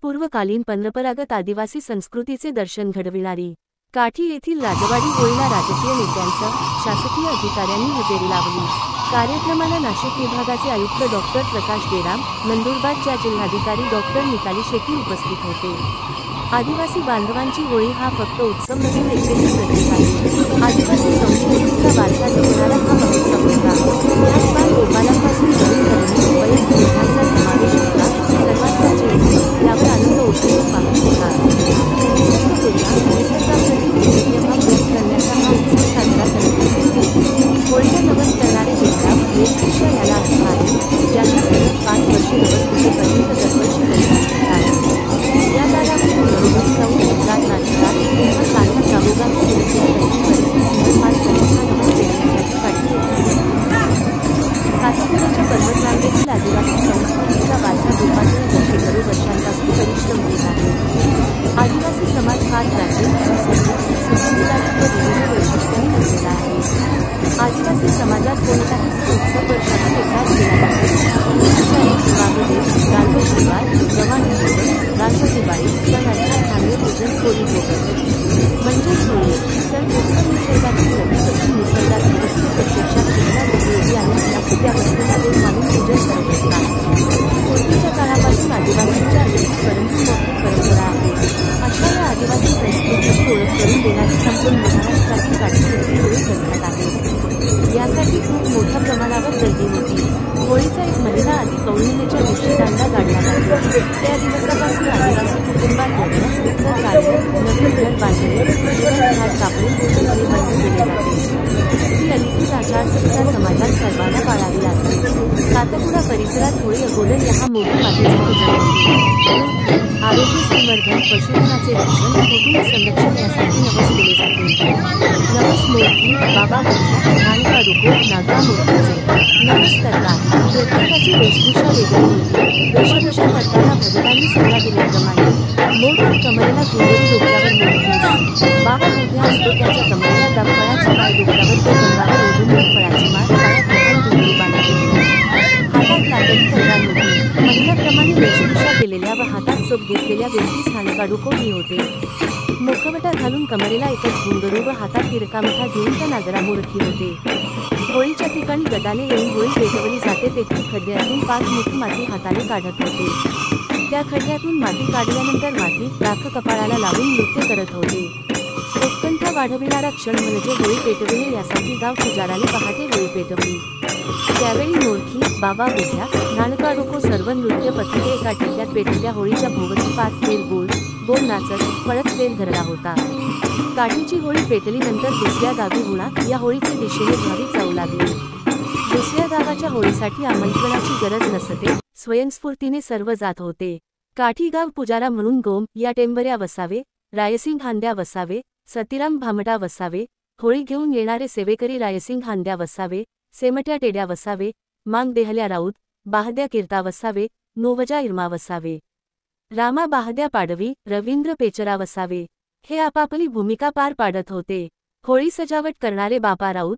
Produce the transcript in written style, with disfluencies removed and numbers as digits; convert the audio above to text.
पूर्वकालीन परंपरागत आदिवासी संस्कृतीचे दर्शन घडविणारी काठी येथील राजवाडी होळीला राजकीय नेत्यांसह शासकीय अधिकाऱ्यांनी हजेरी लावली। कार्यक्रमाला नाशिक विभागाचे आयुक्त डॉक्टर प्रकाश गेराम, नंदुरबारच्या जिल्हाधिकारी डॉक्टर मिताली शेट्टी उपस्थित होते। आदिवासी बांधवांची होळी हा फक्त उत्सव नसून एकतेचे प्रतीक आहे। आदिवासी संस्कृतीचा वारसा जपणारा हा महोत्सव होता। यात बाल गोपालांपासून तरुण वयस्क लोकांचा समावेश होता। सर्वात म्हणजे यावर आनंद ओसळून वाहत होता। निसर्गाप्रती व्यक्त करण्याचा हा उत्सव साजरा करण्यात येतो। होळीला नवस करणारे देवराव वेशभूषा याला अर्थ आहे, ज्यांना सलग 5 वर्षे नवस पूजेपर्यंत दरवर्षी बलिदान देतात। या कालावधीत घरोघरी जाऊन गीतगात नाचतात, तेव्हा कान्हा गावोगावी फिरत परिस्थितीवर मात करत हा नवस पेटण्यासाठी काठी येतात। सातपुड्याच्या पर्वतरांगेतील आदिवासी संस्कृतीचा वारसा जोपासणे शेकडो वर्षांपासून परिश्रम घेत आहे। आदिवासी समाज हा प्राचीन, सुसंस्कारित व विविध वैशिष्ट्यांनी नटलेला आहे। आदिवासी समाजात कोणताही उत्सव वर्षातून एकदाच केला जातो। गाणगोशिवार, गव्हाणपूजन, गाणगदिवाळी, सण अर्थात धान्य पूजन, होळी म्हणजेच होळी। सण उत्सव निसर्गातील प्रतीक असून निसर्गातील वस्तू प्रत्यक्षात केलेल्या उपयोगी आणि त्या वस्तूंना देव मानून पूजन करत असतात। पूर्वीच्या काळापासून आदिवासींच्या परंतु मोठी परंपरा आहे। अशा या आदिवासी संस्कृतीची ओळख करून देणारी संपूर्ण महाराष्ट्रातील काठी येथील होळी करण्यात आहे। यासाठी खूप मोठ्या प्रमाणावर गर्दी होती। होळीचा 1 महिना आधी पौर्णिमेच्या दिवशी दांडा काढला जातो। त्या दिवसापासून आदिवासी कुटुंबात लग्न, इतर कार्य, नवीन घर बांधणे, घाट कापणे पूर्णपणे बंद केले जाते। ही अलिखित आचारसंहिता समाजात सर्वांना पाळावी लागते। सातपुडा परिसरात होळी अगोदर या मोठी मातीचे पूजन होते। आरोग्य संवर्धन, पशुधनाचे रक्षण, कुटुंब संरक्षण यासाठी नवस केले जाते। नवस मोठी, बाबा बुद्धा, नानका रुको, नागा मूर्तीचे नवस करतात। प्रत्येकाची वेशभूषा वेगळी होती। वेशभूषा करताना भगतांनी सल्ला दिल्याप्रमाणे मोठ कमरेला घुंगरू, डोक्यावर मोठीस बाबा बुद्धा असतो, त्याच्या कमरेला फळाची माळ, डोक्यावर तो कंगावर ओढून फळाची माळ, पायात लहान घुंगरू बांधले, हातात लाकडी तलवार होती। महिलाप्रमाणे वेशभूषा केलेल्या व हातात चोप घेतलेल्या व्यक्तीस नानकाडुको ही होते। मुखवटा घालून कमरेला एकच घुंगरू व हातात तिरकामठा घेऊन त्या नागरामूर्ती होते। होळीच्या ठिकाणी गदाने येऊन होळी पेटवली जाते। तेथील खड्ड्यातून 5 मुठी माती हाताने काढत होते। त्या खड्ड्यातून माती काढल्यानंतर माती राख कपाळाला लावून नृत्य करत होते। उत्कंठा वाढविणारा क्षण म्हणजे होळी पेटविणे। यासाठी गाव पुजाराने पहाटे होळी पेटवली। त्यावेळी मोरखी, बाबा बुद्धा, नानकाडुको सर्व नृत्य पथके एका ठिक्यात पेटवल्या। होळीच्या भोवती 5 फेर गोल नाचत पळत फेर धरला होता। काठीची होळी पेटलीनंतर दुसऱ्या गावी हुणा या होळीचे दिशेने भाविक जाऊ लागले। दुसऱ्या गावाच्या होळीसाठी आमंत्रणाची गरज नसते, स्वयंस्फूर्तीने सर्व जात होते। काठी गाव पुजारा म्हणून गोम या टेंबऱ्या वसावे, रायसिंग हांद्या वसावे, सतीराम भामटा वसावे, होळी घेऊन येणारे सेवेकरी रायसिंग हांद्या वसावे, सेमट्या टेड्या वसावे, मांग देहल्या राऊत, बाहद्या कीर्ता वसावे, नोवजा इर्मा वसावे, रामा बाहद्या पाडवी, रवींद्र पेचरा वसावे हे आपापली भूमिका पार पाडत होते। होळी सजावट करणारे बापा राऊत,